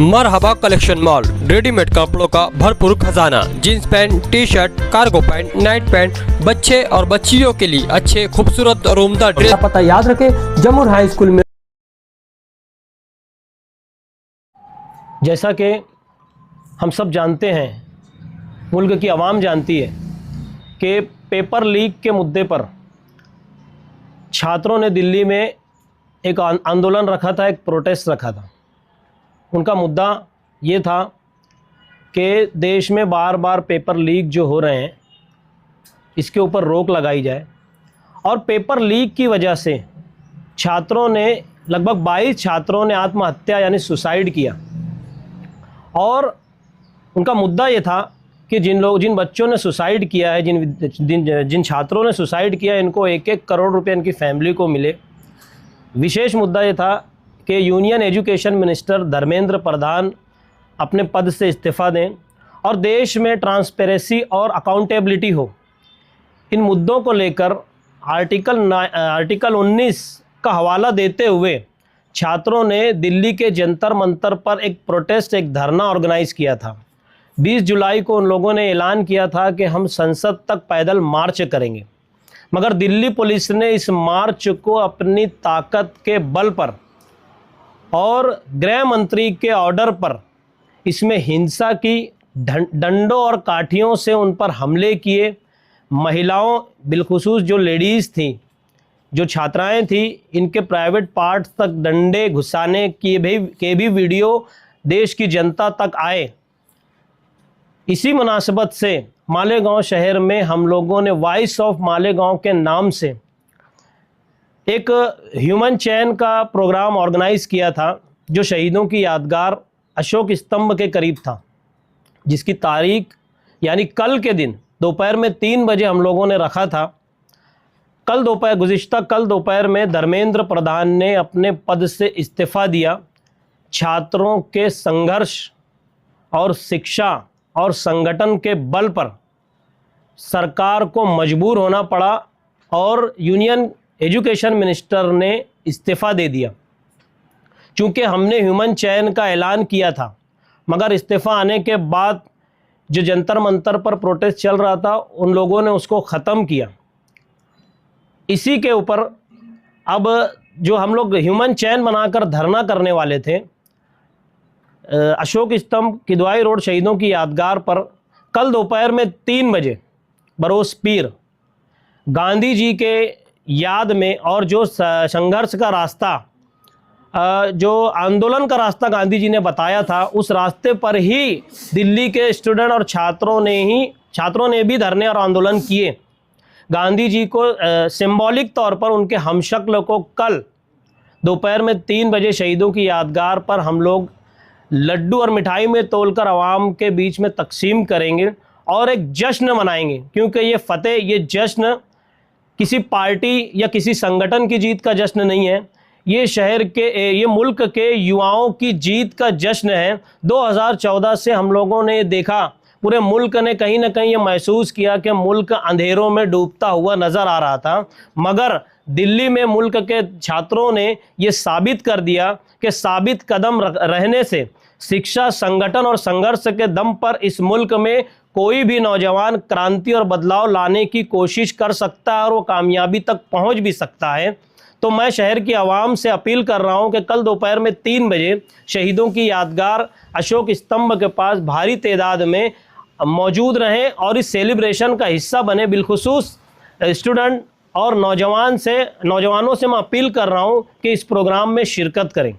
मरहबा collection mall, readymade कपड़ों का भरपूर खजाना। Jeans pant, T shirt, cargo pant, night pant, बच्चे और बच्चियों के लिए अच्छे खूबसूरत और उम्दा ड्रेस। पता याद रखें, जमुर हाई स्कूल में। जैसा कि हम सब जानते हैं, मुल्क की आवाम जानती है कि पेपर लीक के मुद्दे पर छात्रों ने दिल्ली में एक आंदोलन रखा था, एक प्रोटेस्ट रखा था। उनका मुद्दा ये था कि देश में बार बार पेपर लीक जो हो रहे हैं, इसके ऊपर रोक लगाई जाए। और पेपर लीक की वजह से छात्रों ने, लगभग 22 छात्रों ने आत्महत्या यानी सुसाइड किया। और उनका मुद्दा ये था कि जिन बच्चों ने सुसाइड किया है, जिन छात्रों ने सुसाइड किया, इनको 1-1 करोड़ रुपए इनकी फैमिली को मिले। विशेष मुद्दा ये था कि union education minister Dharmendra Pradhan अपने पद से इस्तीफ़ा दें और देश में ट्रांसपेरेंसी और अकाउंटेबिलिटी हो। इन मुद्दों को लेकर आर्टिकल 19 का हवाला देते हुए छात्रों ने दिल्ली के जंतर मंतर पर एक प्रोटेस्ट, एक धरना ऑर्गेनाइज़ किया था। 20 जुलाई को उन लोगों ने ऐलान किया था कि हम संसद तक पैदल मार्च करेंगे, मगर दिल्ली पुलिस ने इस मार्च को अपनी ताकत के बल पर और गृह मंत्री के ऑर्डर पर इसमें हिंसा की, डंडों और काठियों से उन पर हमले किए। महिलाओं, बिलखुसूस जो लेडीज़ थी, जो छात्राएं थी, इनके प्राइवेट पार्ट्स तक डंडे घुसाने के भी वीडियो देश की जनता तक आए। इसी मुनासिबत से मालेगांव शहर में हम लोगों ने वॉइस ऑफ मालेगांव के नाम से एक ह्यूमन चैन का प्रोग्राम ऑर्गेनाइज़ किया था, जो शहीदों की यादगार अशोक स्तंभ के करीब था, जिसकी तारीख यानी कल के दिन दोपहर में 3 बजे हम लोगों ने रखा था। कल दोपहर में धर्मेंद्र प्रधान ने अपने पद से इस्तीफ़ा दिया। छात्रों के संघर्ष और शिक्षा और संगठन के बल पर सरकार को मजबूर होना पड़ा और यूनियन एजुकेशन मिनिस्टर ने इस्तीफ़ा दे दिया। चूँकि हमने ह्यूमन चैन का ऐलान किया था, मगर इस्तीफ़ा आने के बाद जो जंतर मंतर पर प्रोटेस्ट चल रहा था, उन लोगों ने उसको ख़त्म किया। इसी के ऊपर अब जो हम लोग ह्यूमन चैन बनाकर धरना करने वाले थे, अशोक स्तंभ किदवाई रोड शहीदों की यादगार पर कल दोपहर में 3 बजे बरोस पीर गांधी जी के याद में, और जो संघर्ष का रास्ता, जो आंदोलन का रास्ता गांधी जी ने बताया था, उस रास्ते पर ही दिल्ली के स्टूडेंट और छात्रों ने भी धरने और आंदोलन किए। गांधी जी को सिंबॉलिक तौर पर, उनके हमशक्ल को कल दोपहर में 3 बजे शहीदों की यादगार पर हम लोग लड्डू और मिठाई में तोलकर आवाम के बीच में तकसीम करेंगे और एक जश्न मनाएंगे। क्योंकि ये फतेह, ये जश्न किसी पार्टी या किसी संगठन की जीत का जश्न नहीं है, ये मुल्क के युवाओं की जीत का जश्न है। 2014 से हम लोगों ने देखा, पूरे मुल्क ने कहीं ना कहीं ये महसूस किया कि मुल्क अंधेरों में डूबता हुआ नज़र आ रहा था, मगर दिल्ली में मुल्क के छात्रों ने ये साबित कर दिया कि साबित कदम रहने से, शिक्षा, संगठन और संघर्ष के दम पर इस मुल्क में कोई भी नौजवान क्रांति और बदलाव लाने की कोशिश कर सकता है और वो कामयाबी तक पहुंच भी सकता है। तो मैं शहर की आवाम से अपील कर रहा हूं कि कल दोपहर में 3 बजे शहीदों की यादगार अशोक स्तंभ के पास भारी तादाद में मौजूद रहें और इस सेलिब्रेशन का हिस्सा बने। बिलखुसूस स्टूडेंट और नौजवानों से मैं अपील कर रहा हूं कि इस प्रोग्राम में शिरकत करें।